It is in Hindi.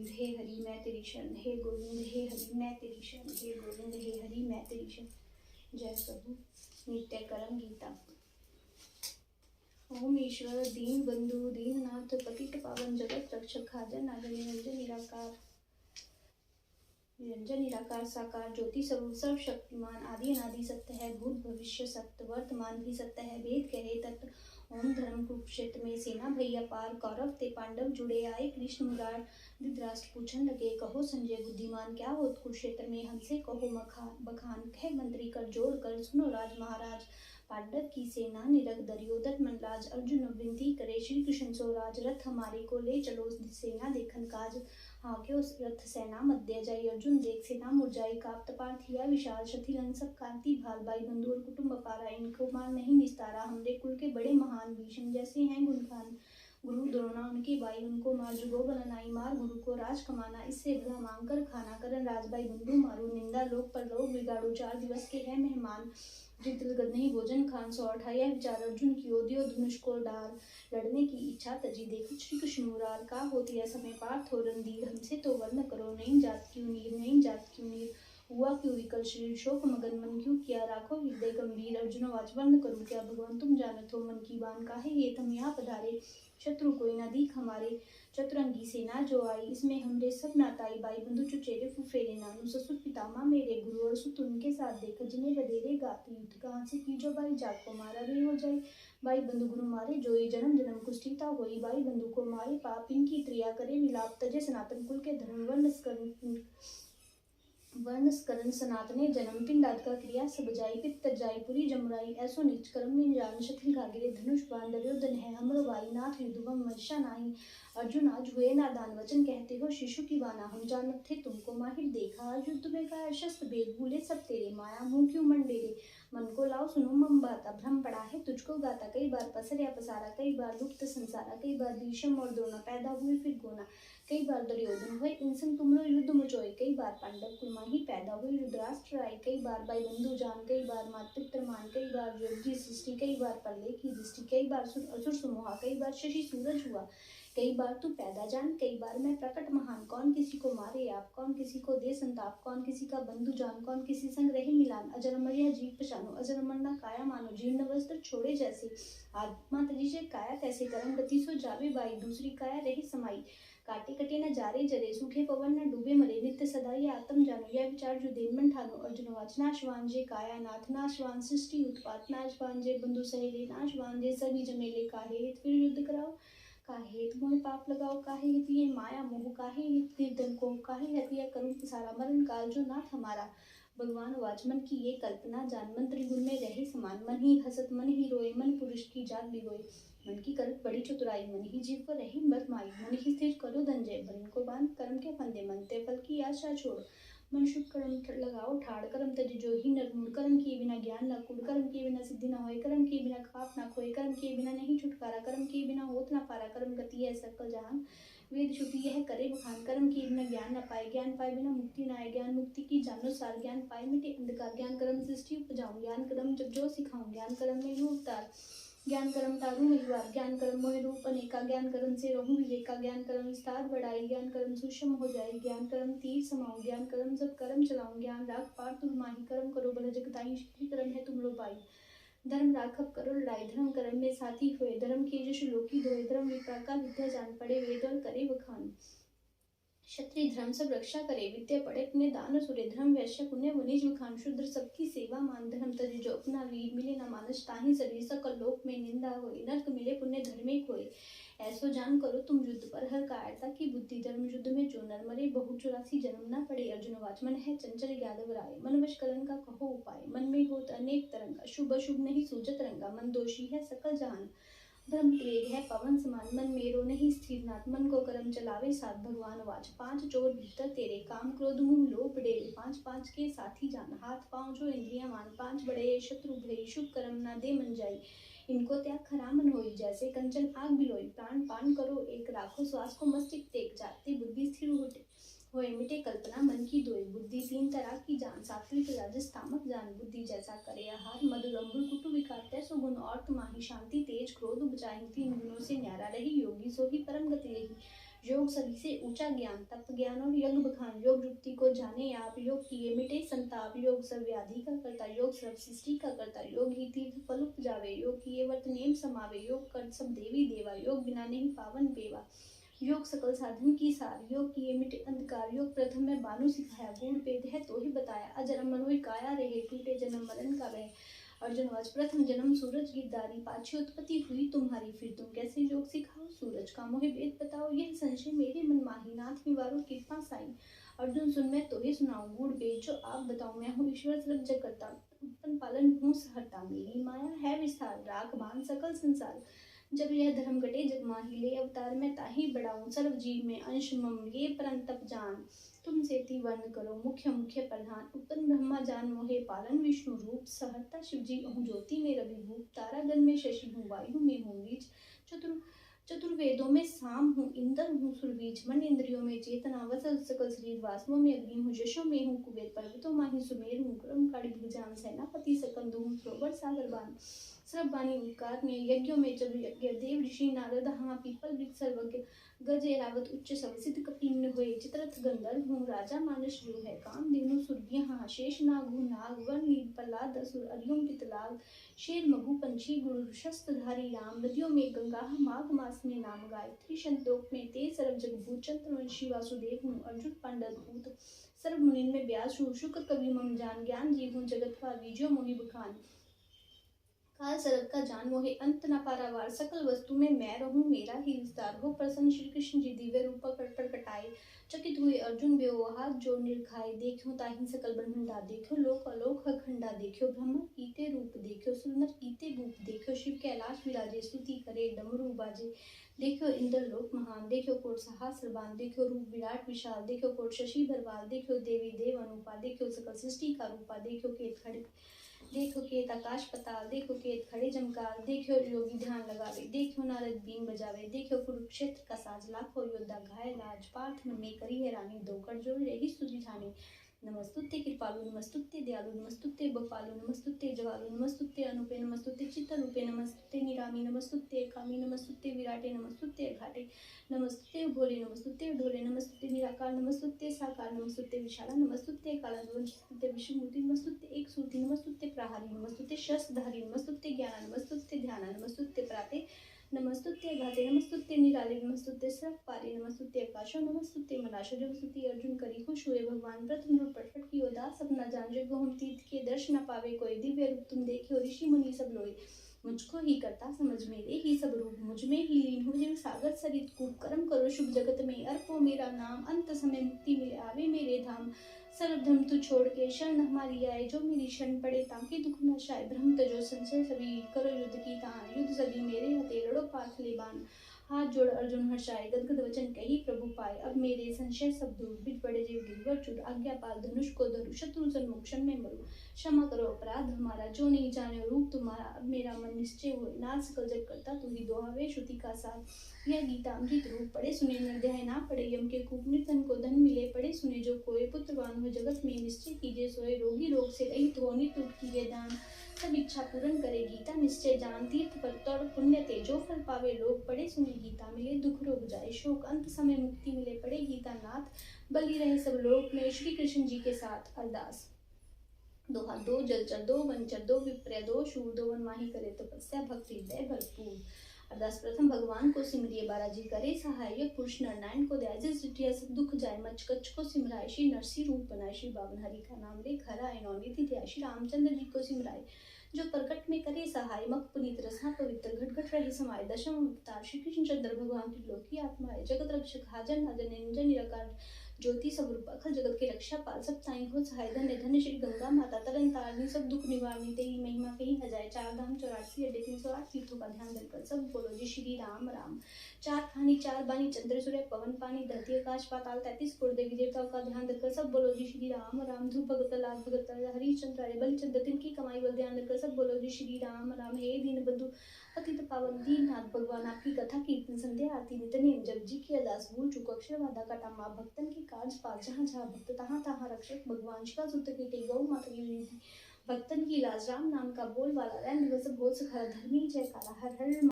गोविंद हे हरि मैं तेरी शरण, हे गोविंद हे हरि मैं तेरी शरण, हे गोविंद हे हरि मैं तेरी शरण। जय प्रभु। नित्य करम गीता। ओम ईश्वर दीन बंधु दीननाथ पतित पावन जगत रक्षक हाजर नागर निरंजन निराकार साकार ज्योति स्वरूप सर्व शक्तिमान आदि अनादि सत्य है, भूत भविष्य सत्य वर्तमान भी सत्य है, वेद कहे तत्व। ओम धर्म कुरुक्षेत्र में सेना भैया पार, कौरव ते पांडव जुड़े आए कृष्ण मुरार। धृतराष्ट्र पूछन लगे कहो संजय बुद्धिमान, क्या होत कुरुक्षेत्र में हमसे कहो बखान। कह मंत्री कर जोड़ कर सुनो राज महाराज, पांडव की सेना निरग दुर्योधन मनराज। अर्जुन विनती करे श्री कृष्ण सो राज, रथ हमारे को ले चलो सेना देखन काज। हाक्यो रथ सेना मध्य जाई, अर्जुन देख सेना मुरझाई। कांपत पार्थिया विशाल शथिरंग, सब कांति भाल भाई बंधु और कुटुंब पारा। इनको मार नहीं निस्तारा, हमरे कुल के बड़े महान। भीष्म जैसे हैं गुणखान, गुरु द्रोणा उनकी बाई। उनको मार जुगो बननाई, मार गुरु को राज कमाना। इससे भला मांग कर खाना, करन राज भाई बंधु मारू। निंदा लोक पर लोग बिगाड़ू, 4 दिवस के है मेहमान। जितल नहीं भोजन खान, 128 विचार अर्जुन की ओदियो धनुष को डार। लड़ने की इच्छा तजी देखो श्री कृष्ण मुरार, का होती है समय पार्थ हो रणधीर। हमसे तो वर्ण करो नहीं जात क्यों नीर, नहीं जात क्यों नीर। हुआ क्यों विकल शरीर, शोक मगन मन क्यों किया। राखो हृदय गंभीर, अर्जुन वाच वर्ण करूं क्या। भगवान तुम जानत हो मन की बान, काहे ये तुम यहाँ पधारे। शत्रु कोई न दीख हमारे, चतुरंगी सेना जो आई। इसमें हमरे सब नाताई, भाई बंधु चुचेरे फुफेरे। नानू ससुर पितामह मेरे, गुरु और सुत उनके साथ देख। जिन्हें बधेरे गाती युद्ध, कहाँ से कीजो भाई जाग को मारा रे हो जाए। भाई बंधु गुरु मारे जोई, जन्म जन्म कुष्ठिता होई। भाई बंधु को मारे पाप, इनकी त्रिया करे विलाप। तजे सनातन कुल के धर्म, वर्णस्करण सनातने जन्म। पिंडाद का क्रिया सब जाई, पित्त जाई पुरी जमुराई। ऐसो नीच कर्म में जान, शत्रुघ्न घागिरे धनुष बाण। दुर्योधन है हमरो भाई, नाथ युद्धम मर्षा नाही। अर्जुन आज हुए नादान, वचन कहते हो शिशु की बाना। हम जानत थे तुमको माहिर, देखा आज युद्ध में का शस्त्र भेद। भूले सब तेरे माया, मुँह क्यों मंडेरे। मन को लाओ सुनो मम बाता, भ्रम पड़ा है तुझको गाता। कई बार पसरिया पसारा, कई बार लुप्त संसारा। कई बार भीष्म और द्रोण पैदा हुए फिर गोना। कई बार दुर्योधन हुए इन संग तुमरो युद्ध मुचोए। कई बार पांडव कुल माही पैदा हुई रुद्राष्ट्र आए। कई बार भाई बंधु जान, कई बार मात पित्र मान। कई बार योग की सृष्टि, कई बार प्रलय की दृष्टि। कई बार असुर समूहा, कई बार शशि सूरज हुआ। कई बार तू पैदा जान, कई बार मैं प्रकट महान। कौन किसी को मारे आप, कौन किसी को दे संताप। कौन किसी का बंधु जान, कौन किसी संग रहे मिलान। अजर अमर यह जीव पहचानो, अजर अमर ना काया मानो। जीर्ण वस्त्र छोड़े जैसे, आत्मा तजी से काया तैसे। कर्म गति सो जावे बाई, दूसरी काया रही समाई। काटे कटे न जारे जरे, सूखे पवन न डूबे मरे। नित्य सदा ये आत्म जानो, यह विचार जो देन मन ठानो। अर्जुन वाच नाशवान जे काया नाथ, नाशवान सृष्टि उत्पात। नाशवान जे बंधु सहेले, नाशवान जे सभी जमेले। काहे हित फिर युद्ध कराओ, काहे हित मोहि पाप लगाओ। काहे हित ये माया मोह, काहे हित निर्धन को। काहे हित यह करूं सारा, मरण काल जो नाथ हमारा। भगवान वाच मन की ये कल्पना जान, मन त्रिगुण में रहे समान। मन ही हसत मन ही रोए, मन पुरुष की जान बिगोए। मन की करत बड़ी चतुराई, मन ही जीव को रही मत माई। मन ही स्थिर करो धनंजय, बन को बांध कर्म के फंदे। मन ते फल की आशा छोड़, मन शुभ कर्म लगाओ ठाड़। कर्म तज जो ही नरमूढ़, कर्म किए बिना ज्ञान न कूढ़। कर्म किए बिना सिद्धि न होए, कर्म किए बिना पाप न खोए। कर्म किए बिना नहीं छुटकारा, कर्म किए बिना होत न पारा। कर्म गति है सकल जहान, वेद श्रुति यह करे बखान। कर्म किए बिना ज्ञान न पाए, ज्ञान पाए बिना मुक्ति न आए। ज्ञान मुक्ति की जानो सार, ज्ञान पाए मिटे अंधकार। ज्ञान कर्म सृष्टि उपजाऊं, ज्ञान कर्म जब जो सिखाऊं। ज्ञान कर्म में यूं अवतार, ज्ञान कर्म तारू महिवार। ज्ञान कर्म मोहि रूप अनेका, ज्ञान कर्म से रहूं विवेका। ज्ञान कर्म विस्तार बढ़ाई, ज्ञान कर्म सूक्ष्म हो जाए। ज्ञान कर्म तीर समाऊं, ज्ञान कर्म सब कर्म चलाऊं। ज्ञान राख पार तुम माही, कर्म करो भला जगताई। श्री कर्म है तुमरो पाई, धर्म राखब करो लड़ाई। धर्म कर्म में साथी हुए, धर्म के यश लोकी धोए। धर्म विप्रा का विद्या जान पड़े, वेद और करे बखान। क्षत्रिय धर्म सब रक्षा करे, विद्या पढ़े पुण्य दान सुरे। धर्म वैश्य पुण्य वनिज बखान, शूद्र सबकी सेवा मान। धर्म तज जो अपना वीर, मिले न मानस ताहि सरी। सकल लोक में निंदा होए, नरक मिले पुण्य धर्मे खोए। ऐसो जान करो तुम युद्ध पर, हर कायरता की बुद्धि। धर्म युद्ध में जो नर मरे, बहु 84 जन्म न पड़े। अर्जुन वाच मन है चंचल यादव राय, मन वश करन का कहो उपाय। मन में होत अनेक तरंगा, शुभ अशुभ नहीं सूझत रंगा। मन दोषी है सकल जहान, धर्म तेग है पवन समान। मन मेरो नहीं स्थिर नाथ, मन को कर्म चलावे साथ। भगवान वाच 5 चोर भीतर तेरे, काम क्रोध मुँह लोभ डेरे। 5 5 के साथी जान, हाथ पाँव जो इंद्रियां मान। 5 बड़े शत्रु भय, शुभ कर्म ना दे मन जाई। इनको त्याग खरा मन होई, जैसे कंचन आग बिलोई। प्राण पान करो एक, राखो श्वास को मस्तिष्क टेक। जाते बुद्धि स्थिर होए, मिटे कल्पना मन की दोए। बुद्धि 3 तरह की जान, सात्विक राजस तामक जान। बुद्धि जैसा करे आहार, मधुर अम्बुर कुटु विकार। तैसो गुण और तुम्हारी शांति, तेज क्रोध उपजाहि। 3 गुणों से न्यारा रही, योगी सो ही परम गति रही। योग सभी से ऊंचा ज्ञान, तप ज्ञान और यज्ञ बखान। योग युक्ति को जाने आप, योग किए मिटे संताप। योग सब व्याधि का करता, योग सर्व सृष्टि का करता। योग ही तीर्थ फल उपजावे, योग किए व्रत नेम समावे। योग कर सब देवी देवा, योग बिना नहीं पावन पेवा। योग सकल साधन की सार, योग किए मिटे अंधकार। योग प्रथम में बानु सिखाया, गूढ़ वेद है तो ही बताया। अजर मनोई काया रहे, टूटे जन्म मरण का भय। अर्जुन वाच प्रथम जन्म सूरज गिरधारी। पाछी उत्पत्ति हुई तुम्हारी, फिर तुम कैसे योग सिखाओ। सूरज का मोहि वेद बताओ, यह संशय मेरे मन माही। नाथ निवारो कृपा साई। अर्जुन सुन मैं तो ही सुनाऊं, गूढ़ वेद जो आप बताओ। मैं हूँ ईश्वर सर्व जग करता, उत्पन्न पालन हूँ सहर्ता। मेरी माया है विस्तार, राख बांध सकल संसार। जब यह धर्म घटे जग माही, ले अवतार मैं ताही बढ़ाऊं। सर्व जीव में अंश मम, ये परंतप जान। तुम सेति वर्ण करो, मुख्य मुख्य प्रधान। उत्पन्न ब्रह्मा जान मोहे, पालन विष्णु रूप। सहर्ता शिव जी अहूँ, ज्योति में रविभूप। तारागण में शशि हूँ, वायु में हूँ नीच। चतुर्वेदों में साम हूँ, इंद्र हूँ सुरवीज। मन इंद्रियों में चेतना, वसल सकल शरीर। वासवों में अग्नि हूँ, यशों में हूँ कुबेर। पर्वतों माही सुमेर हूँ, क्रम काड़ी भुजान। सेनापति सकंद हूँ, सरोवर सागर बान। सर्व वाणी उद्गार में, यज्ञों में चतुर यज्ञ। देव ऋषि नारद हाँ, पीपल वृक्ष सर्वज्ञ। गज एरावत उच्च सवसित कपिन हुए। चित्रथ गंधर्व हूँ, राजा मानस जो है। काम धेनु सुरभि हाँ, शेष नाग हूँ नाग। वन नील प्रहलाद असुर, अर्युम पितलाग। शेर मगु पंछी गुरु, शस्त्रधारी राम। नदियों में गंगा, माघ मास में नाम। गायत्री संतोष में तेज, सरब जगभूत। चंद्रवंशी वासुदेव हूँ, अर्जुन पांडव भूत। सर्व मुनिन में व्यास हूँ, शुक्र कवि मम जान। ज्ञान जीव हूँ, जगत का बीजो मोहि बखान। काल सरग का जान मोहे, अंत न पारावार। सकल वस्तु में मैं रहूं, मेरा ही विस्तार हो। प्रसन्न श्री कृष्ण जी दिव्य रूप पर कटाए। चकित हुए अर्जुन बेओ, हाथ जोड़ निरखाए। देखो ताहि सकल ब्रह्मंडा, देखो लोक अलोक अखंडा। देखो ब्रह्म कीते रूप, देखो सुंदर कीते भूप। देखो शिव कैलाश विराजे, स्तुति करे डमरू बाजे। देखो इंद्र लोक महान, देखो कोट सहस्र बान। देखो रूप विराट विशाल, देखो कोट शशि भरवाल। देखो देवी देव अनुपा, देखो सकल सृष्टि का रूपा। देखो केत खड़े, देखो केत आकाश पताल। देखो केत खड़े जमकाल, देखो योगी ध्यान लगावे। देखो नारद बीन बजावे, देखो कुरुक्षेत्र का साज। लाखों योद्धा घायल राज, पार्थ मन में करी है रानी। दो कर जोड़ रही स्तुति ठानी। नमस्तुते कृपालु, नमस्तुते दयालु। नमस्तुते गोपालु, नमस्तुते जवालु। नमस्तुते अनुपे, नमस्तुते चित्तरूपे। नमस्तुते निरामी, नमस्तुते कामी। नमस्तुते विराटे, नमस्तुते घाटे। नमस्तुते भोले, नमस्तुते ढोले। नमस्तुते निराकार, नमस्तुते साकार। नमस्तुते विशाला, नमस्तुते काला। नमस्तुते विष्णुमूर्ति, नमस्तुते एक सूर्ति। नमस्तुते प्रहारी, नमस्तुते शस्त्रधारी। नमस्तुते ज्ञान, नमस्तुते ध्यान। नमस्तुते प्राते, नमस्तुते घाते। नमस्तुते निराले, नमस्तुते सर्व पारे। नमस्तुते आकाशो, नमस्तुते मनाशो। जब स्तुति अर्जुन करी खुश हुए भगवान, प्रथम रूप प्रकट कियो दास अपना जान। जग हम तीर्थ के दर्शन न पावे कोई, दिव्य रूप तुम देखियो ऋषि मुनि सब लोए। मुझको ही करता समझ, मेरे ही सब रूप मुझ में ही लीन हो। जिन सागर सरित कूप, कर्म करो शुभ जगत में। अर्पो मेरा नाम, अंत समय मुक्ति मिले आवे मेरे धाम। सर्व धर्म तू छोड़ के शरण हमारी आए, जो मेरी शरण पड़े ताकि दुख न शाय। ब्रह्म तजो संशय सभी, करो युद्ध की तान। युद्ध सभी मेरे हते, लड़ो पार्थ ले बान। हाथ जोड़ अर्जुन हर्षाए, गदगद वचन कही प्रभु पाए। अब मेरे संशय सब दूर, बिच पड़े जीव गिरवर चूर। आज्ञा पाल धनुष को धरु, शत्रु सन्मुख क्षण में मरु। क्षमा करो अपराध हमारा, जो नहीं जाने रूप तुम्हारा। अब मेरा मन निश्चय हो, नाथ सकल जग करता तू ही। दोहावे श्रुति का साथ, यह गीता अमृत रूप। पढ़े सुने निर्दय ना पड़े, यम के कूप। निर्धन को धन मिले, पढ़े सुने जो कोय। पुत्रवान हो जगत में, निश्चय कीजिए सोए। रोगी रोग से रहित हो, नित्य उठ कीजिए दान। सब इच्छा पूर्ण करे, गीता निश्चय जान। तीर्थ पर तौर पुण्य ते, जो फल पावे लोग। पढ़े सुने गीता मिले, दुख रोग जाए शोक। अंत समय मुक्ति मिले, पढ़े गीता नाथ। बलि रहे सब लोक में, श्री कृष्ण जी के साथ। अरदास। दोहा, दो जलचर दो वनचर दो विप्र दो शूर। दो वन माही करे तपस्या, भक्ति हृदय भरपूर। अरदास। प्रथम भगवान को सिमरिए, बाराजी करे सहाय। पुरुष नर नारायण को दया, जिस चिट्ठिया सब दुख जाए। मच कच्छ को सिमराए, श्री नरसी रूप बनाए। श्री बावन हरि का नाम ले, घर आए नौ निधि ध्याय। श्री रामचंद्र जी को सिमराए, जो प्रकट में करे सहाय। मख पुनीत रसना पवित्र, घट घट रहे समाये। दशम अवतार श्री कृष्ण चंद्र भगवान त्रिलोकी आत्माए। जगत रक्षक हाजर नाजर, निरंजन निराकार ज्योति स्वरूप। अखिल जगत के रक्षा पाल, सब साई हो सहाय। धन्य धन्य श्री गंगा माता, तरन तारणी सब दुख निवारणी। तेरी महिमा कहीं न जाए, चार धाम 84 अड्डे 308 तीर्थों का ध्यान धरकर सब बोलो जी श्री राम राम। चार खानी चार बानी, चंद्र सूर्य पवन पानी। धरती आकाश पाताल 33 करोड़ देवी देवताओं का ध्यान धरकर सब बोलो जी श्री राम राम। ध्रुव भगत लाल भगत हरिश्चंद्र बलिचंद्र, तिनकी कमाई बल ध्यान धरकर सब बोलो जी श्री राम राम। हे दीन बंधु पतित पावन दीननाथ भगवान, आपकी कथा कीर्तन संध्या आरती नित नेम। जब जी की अरदास भूल चूको, अक्षर वादा काटा माप। भक्तन की काज पाल, जहाँ जहाँ भक्त तहाँ तहाँ रक्षक। भगवान शिवा सुत के गौ माता की विनती, भक्तन की लाज। राम नाम का बोल वाला, रैन दिवस बोल सखा। धर्मी जयकारा, हर हर